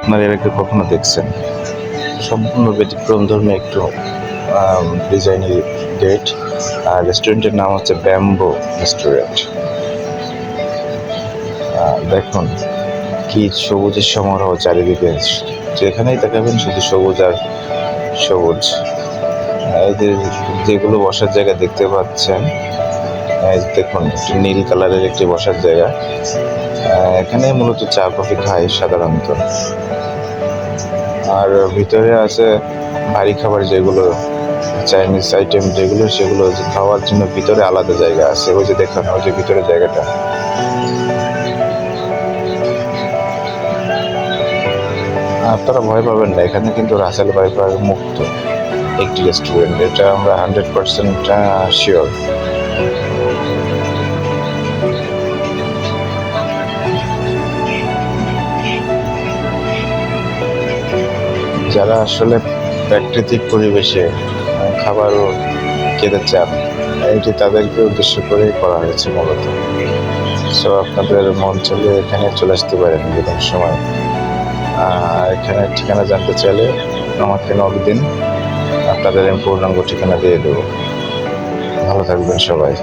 আপনারা এর আগে কখনো দেখছেন। সম্পূর্ণ ব্যতিক্রমধর্মী একটু ডিজাইনের গেট। আর রেস্টুরেন্টের নাম হচ্ছে ব্যাম্বো রেস্টুরেন্ট। দেখুন কি সবুজের সমারোহ চারিদিকে, যেখানেই তাকাবেন শুধু সবুজ আর সবুজ। এই যে যেগুলো বসার জায়গা দেখতে পাচ্ছেন, দেখুন একটি নীল কালারের একটি বসার জায়গা। এখানে মূলত চা কফি খায় সাধারণত। আর ভিতরে আছে ভারী খাবার, যেগুলো চাইনিজ আইটেম যেগুলো, সেগুলো খাওয়ার জন্য ভিতরে আলাদা জায়গা আছে। ওই যে দেখুন, ওই যে ভিতরে জায়গাটা। আপনারা ভয় পাবেন না, এখানে কিন্তু রাসেল ভাইপার মুক্ত একটি রেস্টুরেন্ট, এটা আমরা 100% শিওর। যারা আসলে প্রাকৃতিক পরিবেশে খাবারও খেতে চান, এটি তাদেরকে উদ্দেশ্য করেই করা হয়েছে মূলত। সো আপনাদের মন চাইলে এখানে চলে আসতে পারেন যে কোনো সময়। এখানে ঠিকানা জানতে চাইলে আমাকে নক দিন, আপনাদের আমি পূর্ণাঙ্গ ঠিকানা দিয়ে দেবো। ভালো থাকবেন সবাই।